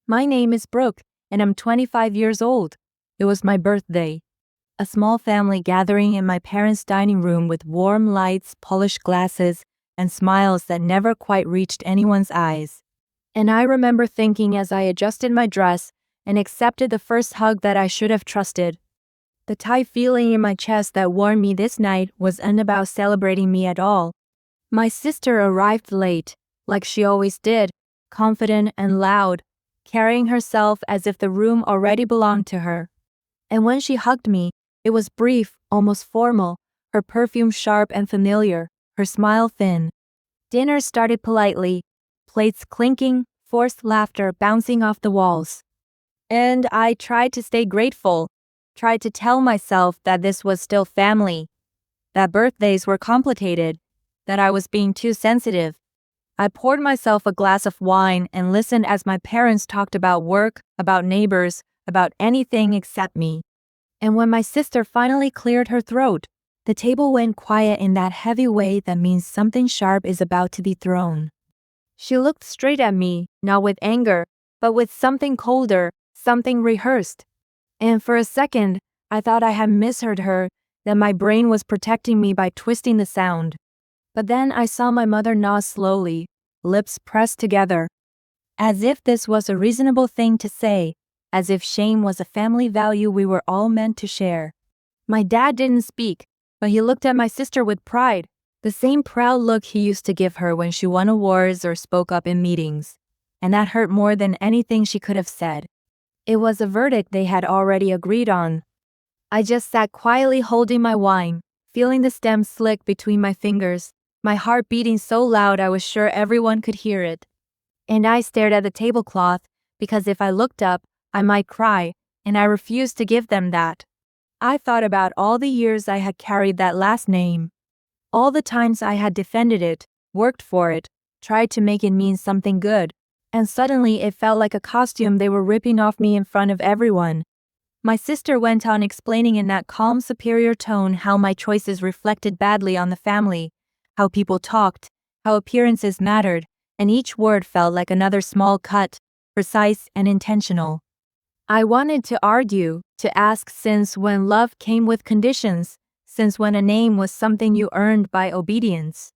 My name is Brooke, and I'm 25 years old. It was my birthday. A small family gathering in my parents' dining room with warm lights, polished glasses, and smiles that never quite reached anyone's eyes. And I remember thinking as I adjusted my dress and accepted the first hug that I should have trusted. The tight feeling in my chest that warned me this night wasn't about celebrating me at all. My sister arrived late, like she always did, confident and loud, carrying herself as if the room already belonged to her. And when she hugged me, it was brief, almost formal, her perfume sharp and familiar, her smile thin. Dinner started politely, plates clinking, forced laughter bouncing off the walls. And I tried to stay grateful, tried to tell myself that this was still family, that birthdays were complicated, that I was being too sensitive. I poured myself a glass of wine and listened as my parents talked about work, about neighbors, about anything except me. And when my sister finally cleared her throat, the table went quiet in that heavy way that means something sharp is about to be thrown. She looked straight at me, not with anger, but with something colder, something rehearsed. And for a second, I thought I had misheard her, that my brain was protecting me by twisting the sound. But then I saw my mother nod slowly, lips pressed together, as if this was a reasonable thing to say, as if shame was a family value we were all meant to share. My dad didn't speak, but he looked at my sister with pride, the same proud look he used to give her when she won awards or spoke up in meetings. And that hurt more than anything she could have said. It was a verdict they had already agreed on. I just sat quietly holding my wine, feeling the stem slick between my fingers, my heart beating so loud I was sure everyone could hear it. And I stared at the tablecloth, because if I looked up, I might cry, and I refused to give them that. I thought about all the years I had carried that last name. All the times I had defended it, worked for it, tried to make it mean something good. And suddenly it felt like a costume they were ripping off me in front of everyone. My sister went on explaining in that calm, superior tone how my choices reflected badly on the family, how people talked, how appearances mattered, and each word felt like another small cut, precise and intentional. I wanted to argue, to ask since when love came with conditions, since when a name was something you earned by obedience.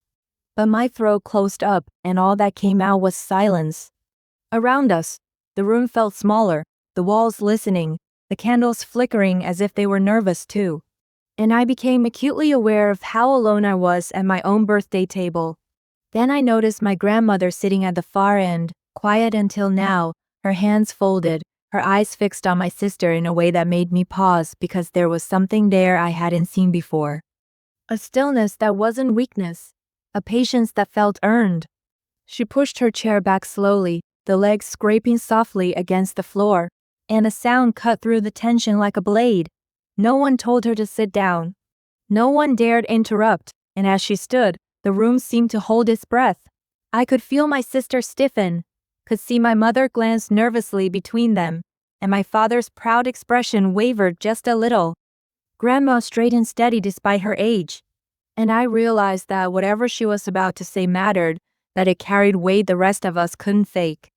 But my throat closed up and all that came out was silence. Around us, the room felt smaller, the walls listening, the candles flickering as if they were nervous too. And I became acutely aware of how alone I was at my own birthday table. Then I noticed my grandmother sitting at the far end, quiet until now, her hands folded, her eyes fixed on my sister in a way that made me pause because there was something there I hadn't seen before. A stillness that wasn't weakness, a patience that felt earned. She pushed her chair back slowly, the legs scraping softly against the floor, and a sound cut through the tension like a blade. No one told her to sit down. No one dared interrupt, and as she stood, the room seemed to hold its breath. I could feel my sister stiffen, could see my mother glance nervously between them, and my father's proud expression wavered just a little. Grandma straightened steady despite her age, and I realized that whatever she was about to say mattered, that it carried weight the rest of us couldn't fake.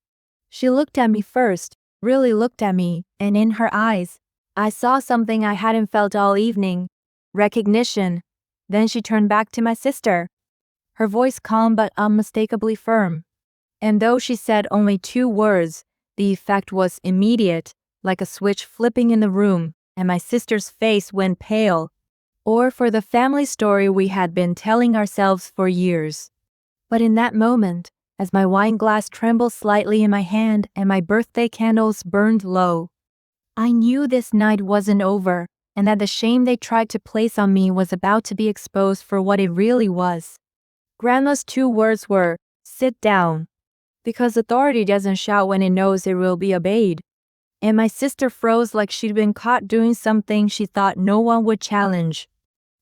She looked at me first, really looked at me, and in her eyes, I saw something I hadn't felt all evening. Recognition. Then she turned back to my sister. Her voice calm but unmistakably firm. And though she said only 2 words, the effect was immediate, like a switch flipping in the room, and my sister's face went pale. Or for the family story we had been telling ourselves for years. But in that moment, as my wine glass trembled slightly in my hand and my birthday candles burned low, I knew this night wasn't over, and that the shame they tried to place on me was about to be exposed for what it really was. Grandma's 2 words were, "Sit down," because authority doesn't shout when it knows it will be obeyed. And my sister froze like she'd been caught doing something she thought no one would challenge.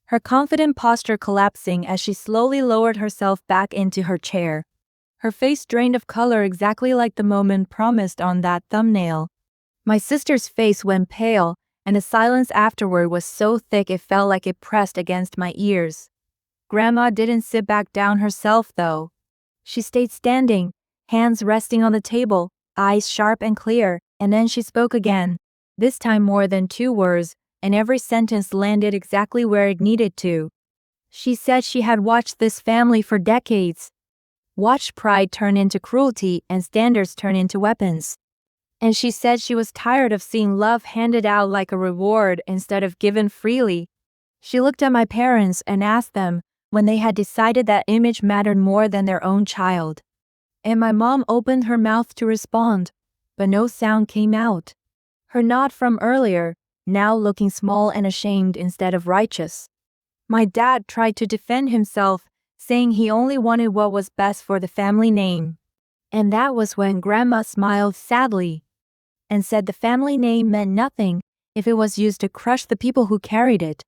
Her confident posture collapsing as she slowly lowered herself back into her chair. Her face drained of color exactly like the moment promised on that thumbnail. My sister's face went pale, and the silence afterward was so thick it felt like it pressed against my ears. Grandma didn't sit back down herself, though. She stayed standing, hands resting on the table, eyes sharp and clear, and then she spoke again. This time more than 2 words, and every sentence landed exactly where it needed to. She said she had watched this family for decades. Watched pride turn into cruelty and standards turn into weapons. And she said she was tired of seeing love handed out like a reward instead of given freely. She looked at my parents and asked them when they had decided that image mattered more than their own child. And my mom opened her mouth to respond, but no sound came out. Her nod from earlier, now looking small and ashamed instead of righteous. My dad tried to defend himself, saying he only wanted what was best for the family name. And that was when Grandma smiled sadly and said the family name meant nothing if it was used to crush the people who carried it.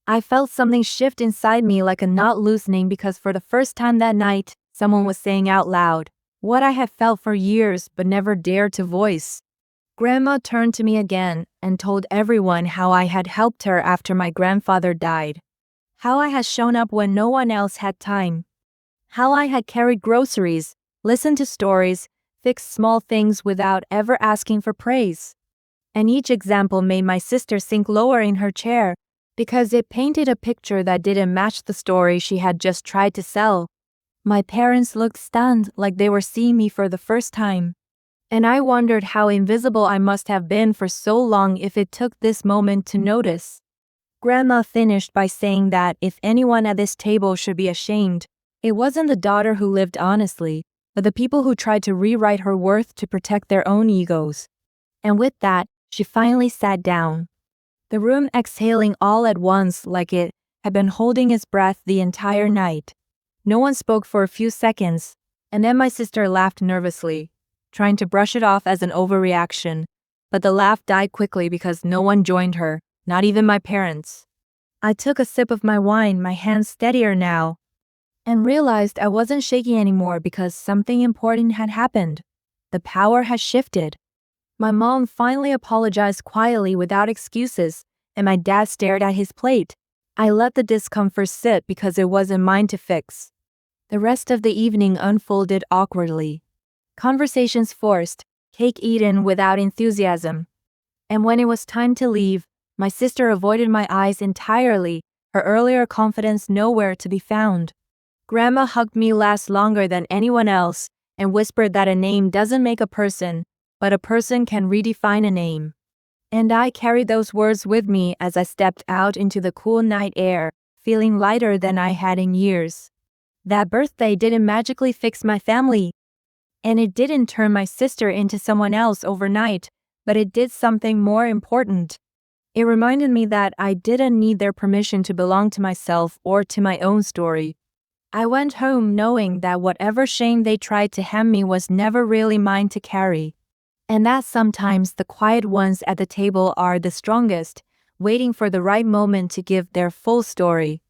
I felt something shift inside me like a knot loosening because for the first time that night, someone was saying out loud what I had felt for years but never dared to voice. Grandma turned to me again and told everyone how I had helped her after my grandfather died. How I had shown up when no one else had time. How I had carried groceries, listened to stories, fixed small things without ever asking for praise. And each example made my sister sink lower in her chair because it painted a picture that didn't match the story she had just tried to sell. My parents looked stunned like they were seeing me for the first time. And I wondered how invisible I must have been for so long if it took this moment to notice. Grandma finished by saying that if anyone at this table should be ashamed, it wasn't the daughter who lived honestly, but the people who tried to rewrite her worth to protect their own egos. And with that, she finally sat down. The room exhaling all at once like it had been holding its breath the entire night. No one spoke for a few seconds, and then my sister laughed nervously, trying to brush it off as an overreaction, but the laugh died quickly because no one joined her, not even my parents. I took a sip of my wine, my hands steadier now, and realized I wasn't shaking anymore because something important had happened. The power had shifted. My mom finally apologized quietly without excuses, and my dad stared at his plate. I let the discomfort sit because it wasn't mine to fix. The rest of the evening unfolded awkwardly. Conversations forced, cake eaten without enthusiasm. And when it was time to leave, my sister avoided my eyes entirely, her earlier confidence nowhere to be found. Grandma hugged me last longer than anyone else and whispered that a name doesn't make a person, but a person can redefine a name. And I carried those words with me as I stepped out into the cool night air, feeling lighter than I had in years. That birthday didn't magically fix my family. And it didn't turn my sister into someone else overnight, but it did something more important. It reminded me that I didn't need their permission to belong to myself or to my own story. I went home knowing that whatever shame they tried to hand me was never really mine to carry. And that sometimes the quiet ones at the table are the strongest, waiting for the right moment to give their full story.